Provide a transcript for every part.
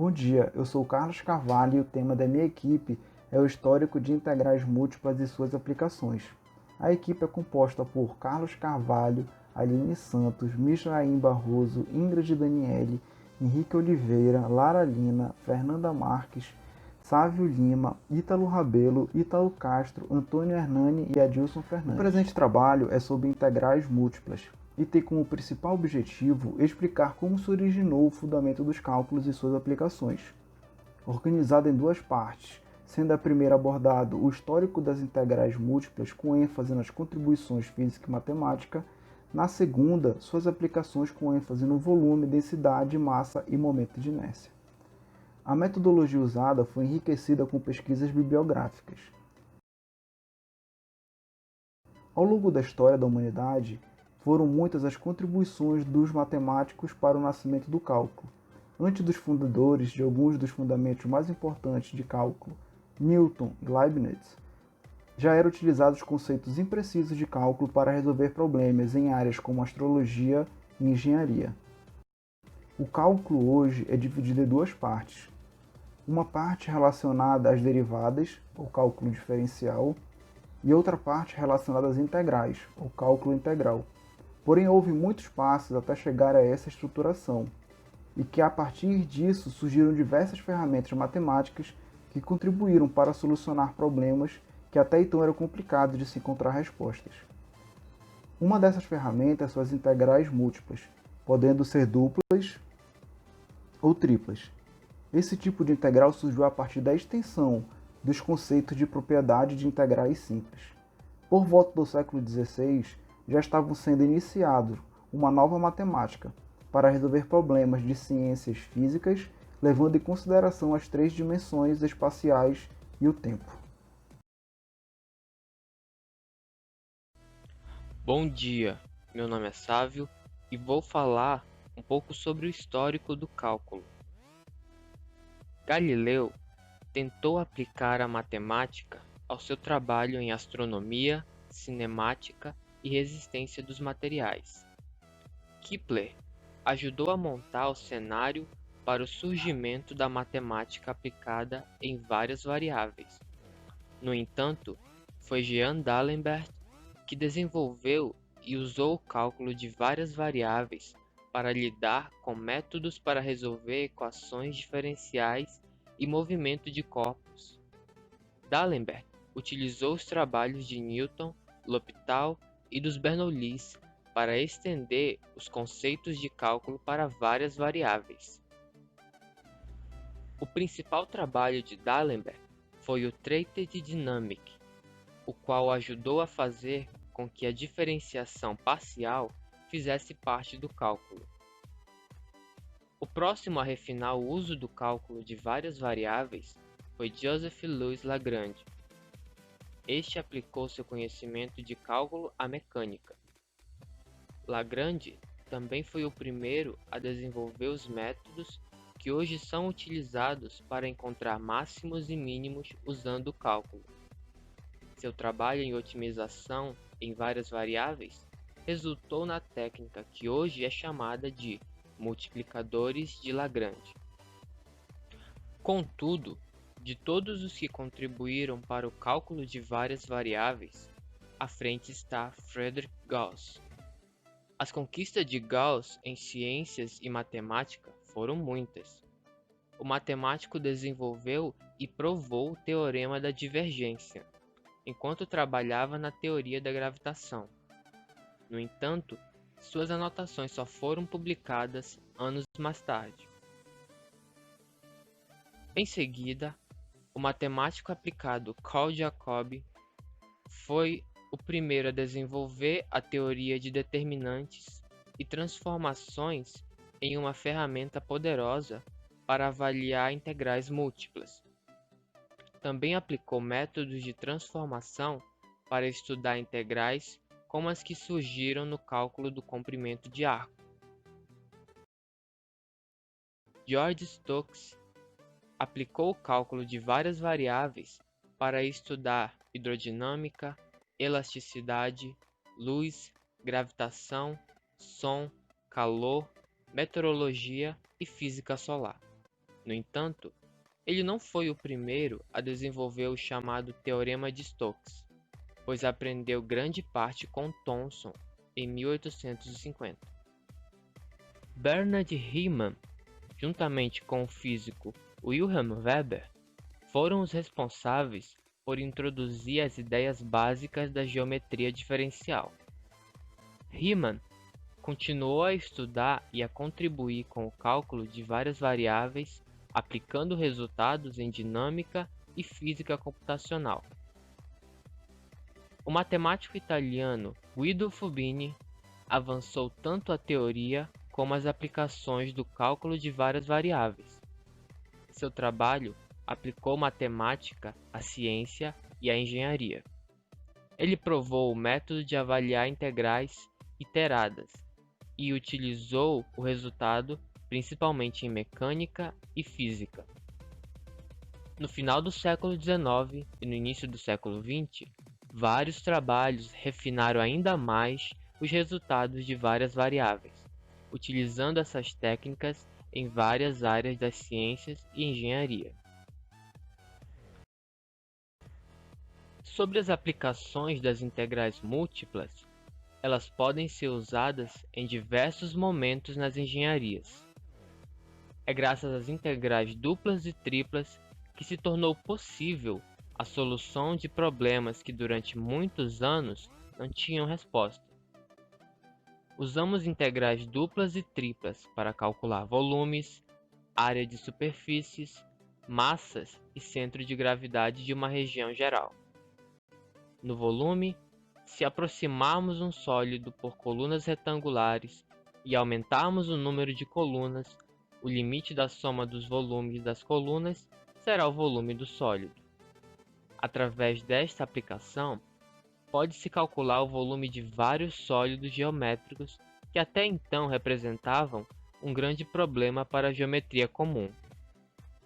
Bom dia, eu sou o Carlos Carvalho e o tema da minha equipe é o histórico de integrais múltiplas e suas aplicações. A equipe é composta por Carlos Carvalho, Aline Santos, Misraim Barroso, Ingrid Daniele, Henrique Oliveira, Lara Lina, Fernanda Marques, Sávio Lima, Ítalo Rabelo, Ítalo Castro, Antônio Hernani e Adilson Fernandes. O presente trabalho é sobre integrais múltiplas e tem como principal objetivo explicar como se originou o fundamento dos cálculos e suas aplicações. Organizado em duas partes, sendo a primeira abordado o histórico das integrais múltiplas com ênfase nas contribuições física e matemática, na segunda, suas aplicações com ênfase no volume, densidade, massa e momento de inércia. A metodologia usada foi enriquecida com pesquisas bibliográficas. Ao longo da história da humanidade, foram muitas as contribuições dos matemáticos para o nascimento do cálculo. Antes dos fundadores de alguns dos fundamentos mais importantes de cálculo, Newton e Leibniz, já eram utilizados conceitos imprecisos de cálculo para resolver problemas em áreas como astrologia e engenharia. O cálculo hoje é dividido em duas partes. Uma parte relacionada às derivadas, ou cálculo diferencial, e outra parte relacionada às integrais, ou cálculo integral. Porém, houve muitos passos até chegar a essa estruturação, e que a partir disso surgiram diversas ferramentas matemáticas que contribuíram para solucionar problemas que até então eram complicados de se encontrar respostas. Uma dessas ferramentas são as integrais múltiplas, podendo ser duplas ou triplas. Esse tipo de integral surgiu a partir da extensão dos conceitos de propriedade de integrais simples. Por volta do século XVI, já estavam sendo iniciados uma nova matemática para resolver problemas de ciências físicas, levando em consideração as três dimensões espaciais e o tempo. Bom dia, meu nome é Sávio e vou falar um pouco sobre o histórico do cálculo. Galileu tentou aplicar a matemática ao seu trabalho em astronomia, cinemática e resistência dos materiais. Kepler ajudou a montar o cenário para o surgimento da matemática aplicada em várias variáveis. No entanto, foi Jean D'Alembert que desenvolveu e usou o cálculo de várias variáveis para lidar com métodos para resolver equações diferenciais e movimento de corpos. D'Alembert utilizou os trabalhos de Newton, L'Hopital e dos Bernoullis para estender os conceitos de cálculo para várias variáveis. O principal trabalho de D'Alembert foi o Traité de Dynamique, o qual ajudou a fazer com que a diferenciação parcial fizesse parte do cálculo. O próximo a refinar o uso do cálculo de várias variáveis foi Joseph Louis Lagrange. Este aplicou seu conhecimento de cálculo à mecânica. Lagrange também foi o primeiro a desenvolver os métodos que hoje são utilizados para encontrar máximos e mínimos usando o cálculo. Seu trabalho em otimização em várias variáveis resultou na técnica que hoje é chamada de multiplicadores de Lagrange. Contudo, de todos os que contribuíram para o cálculo de várias variáveis, à frente está Friedrich Gauss. As conquistas de Gauss em ciências e matemática foram muitas. O matemático desenvolveu e provou o teorema da divergência, enquanto trabalhava na teoria da gravitação. No entanto, suas anotações só foram publicadas anos mais tarde. Em seguida, o matemático aplicado Carl Jacobi foi o primeiro a desenvolver a teoria de determinantes e transformações em uma ferramenta poderosa para avaliar integrais múltiplas. Também aplicou métodos de transformação para estudar integrais como as que surgiram no cálculo do comprimento de arco. George Stokes aplicou o cálculo de várias variáveis para estudar hidrodinâmica, elasticidade, luz, gravitação, som, calor, meteorologia e física solar. No entanto, ele não foi o primeiro a desenvolver o chamado Teorema de Stokes, pois aprendeu grande parte com Thomson em 1850. Bernard Riemann, juntamente com o físico Wilhelm Weber, foram os responsáveis por introduzir as ideias básicas da geometria diferencial. Riemann continuou a estudar e a contribuir com o cálculo de várias variáveis, aplicando resultados em dinâmica e física computacional. O matemático italiano Guido Fubini avançou tanto a teoria como as aplicações do cálculo de várias variáveis. Seu trabalho aplicou matemática à ciência e à engenharia. Ele provou o método de avaliar integrais iteradas e utilizou o resultado principalmente em mecânica e física. No final do século XIX e no início do século XX, vários trabalhos refinaram ainda mais os resultados de várias variáveis, utilizando essas técnicas em várias áreas das ciências e engenharia. Sobre as aplicações das integrais múltiplas, elas podem ser usadas em diversos momentos nas engenharias. É graças às integrais duplas e triplas que se tornou possível a solução de problemas que durante muitos anos não tinham resposta. Usamos integrais duplas e triplas para calcular volumes, área de superfícies, massas e centro de gravidade de uma região geral. No volume, se aproximarmos um sólido por colunas retangulares e aumentarmos o número de colunas, o limite da soma dos volumes das colunas será o volume do sólido. Através desta aplicação, pode-se calcular o volume de vários sólidos geométricos que até então representavam um grande problema para a geometria comum.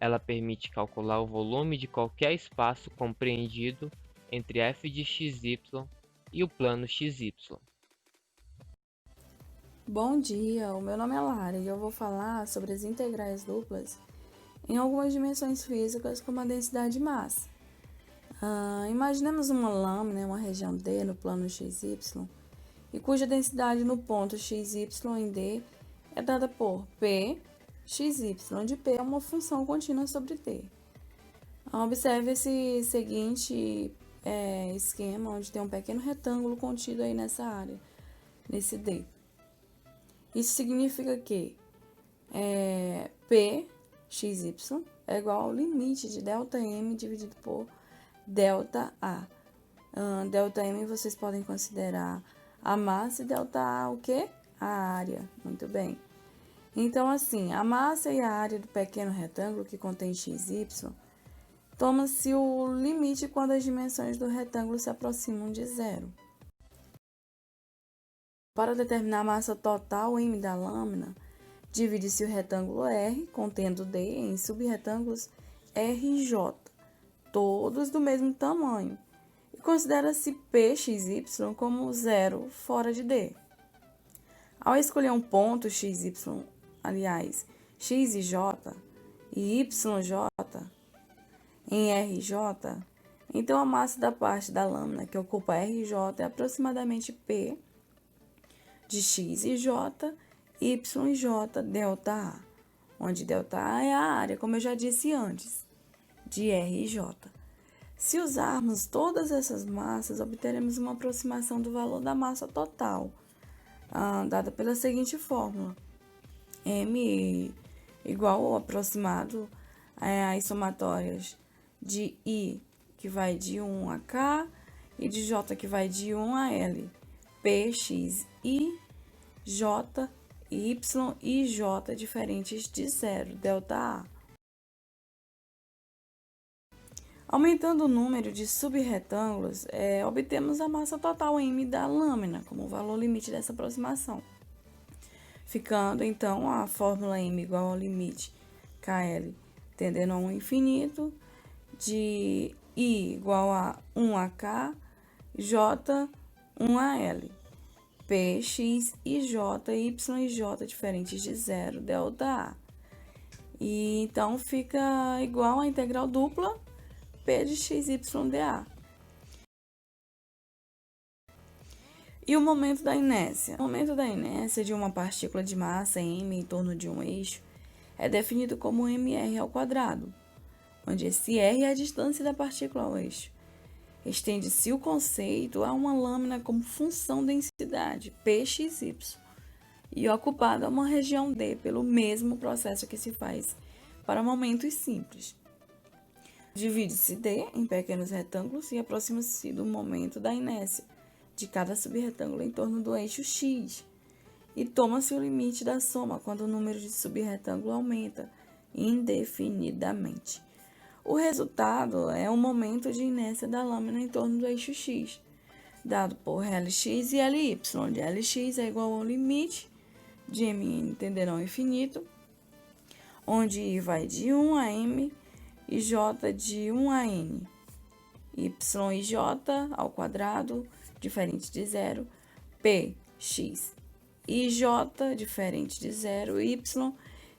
Ela permite calcular o volume de qualquer espaço compreendido entre f de xy e o plano xy. Bom dia, o meu nome é Lara e eu vou falar sobre as integrais duplas em algumas dimensões físicas como a densidade de massa. Imaginemos uma lâmina, uma região D no plano XY, e cuja densidade no ponto XY em D é dada por P XY, onde P é uma função contínua sobre D. Observe esse seguinte esquema, onde tem um pequeno retângulo contido aí nessa área, nesse D. Isso significa que P XY é igual ao limite de ΔM dividido por ΔA. ΔM vocês podem considerar a massa e ΔA o quê? A área. Muito bem. Então, assim, a massa e a área do pequeno retângulo que contém XY, toma-se o limite quando as dimensões do retângulo se aproximam de zero. Para determinar a massa total M da lâmina, divide-se o retângulo R, contendo D, em subretângulos R e J, todos do mesmo tamanho, e considera-se PXY como zero fora de D. Ao escolher um ponto X e J e YJ em RJ, então a massa da parte da lâmina que ocupa RJ é aproximadamente P de X e J, Y e J, ΔA, onde ΔA é a área, como eu já disse antes, de R e J. Se usarmos todas essas massas, obteremos uma aproximação do valor da massa total, dada pela seguinte fórmula: M igual ao aproximado às somatórias de I, que vai de 1 a K, e de J, que vai de 1 a L. P, X, I, J, Y e J diferentes de zero, ΔA. Aumentando o número de subretângulos, obtemos a massa total M da lâmina, como valor limite dessa aproximação. Ficando, então, a fórmula M igual ao limite KL tendendo a 1 infinito, de I igual a 1 a K, J 1 a L. P, X e J, Y e J diferentes de zero, ΔA. E então fica igual a integral dupla P de XYDA. E o momento da inércia? O momento da inércia de uma partícula de massa m em torno de um eixo é definido como mr ao quadrado, onde esse r é a distância da partícula ao eixo. Estende-se o conceito a uma lâmina como função densidade, pxy, e ocupada uma região D pelo mesmo processo que se faz para momentos simples. Divide-se D em pequenos retângulos e aproxima-se do momento da inércia de cada subretângulo em torno do eixo X, e toma-se o limite da soma quando o número de subretângulo aumenta indefinidamente. O resultado é o momento de inércia da lâmina em torno do eixo X, dado por Lx e Ly, onde Lx é igual ao limite de mn tendendo ao infinito, onde I vai de 1 a m e j de 1 a n, y e j ao quadrado, diferente de zero, p, x e j, diferente de zero, y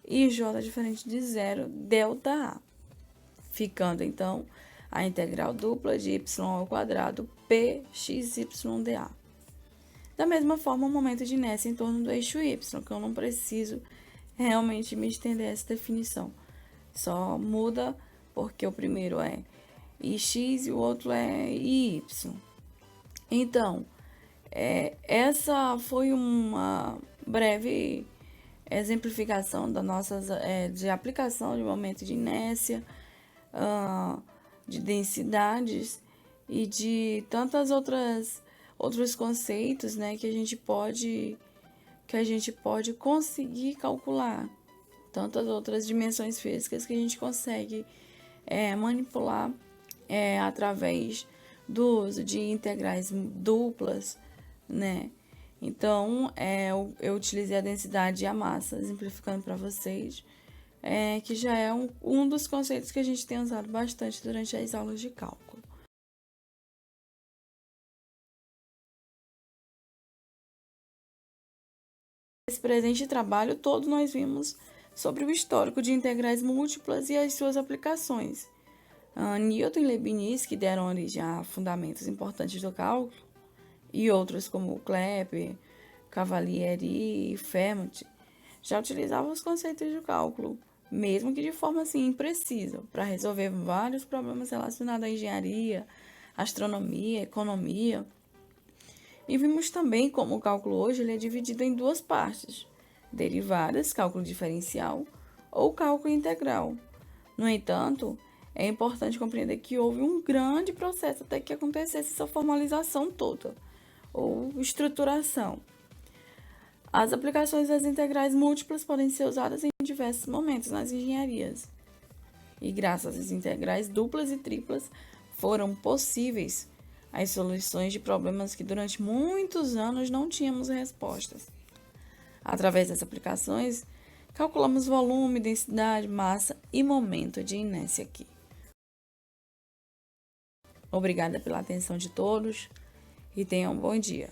e j, diferente de zero, delta a. Ficando, então, a integral dupla de y ao quadrado p, x, y, dA. Da mesma forma, o momento de inércia em torno do eixo y, que eu não preciso realmente me estender essa definição. Só muda porque o primeiro é ix e o outro é y. Então, essa foi uma breve exemplificação da de aplicação de momento de inércia, de densidades e de tantas outros conceitos, né, que a gente pode conseguir calcular, tantas outras dimensões físicas que a gente consegue manipular através do uso de integrais duplas, né? Então, eu utilizei a densidade e a massa, exemplificando para vocês, que já é um dos conceitos que a gente tem usado bastante durante as aulas de cálculo. Nesse presente trabalho todo nós vimos sobre o histórico de integrais múltiplas e as suas aplicações. Newton e Leibniz, que deram origem a fundamentos importantes do cálculo, e outros como Kepler, Cavalieri e Fermat, já utilizavam os conceitos de cálculo, mesmo que de forma assim imprecisa, para resolver vários problemas relacionados à engenharia, astronomia, economia. E vimos também como o cálculo hoje ele é dividido em duas partes: derivadas, cálculo diferencial, ou cálculo integral. No entanto, é importante compreender que houve um grande processo até que acontecesse essa formalização toda, ou estruturação. As aplicações das integrais múltiplas podem ser usadas em diversos momentos nas engenharias. E graças às integrais duplas e triplas, foram possíveis as soluções de problemas que durante muitos anos não tínhamos respostas. Através das aplicações, calculamos volume, densidade, massa e momento de inércia aqui. Obrigada pela atenção de todos e tenham um bom dia.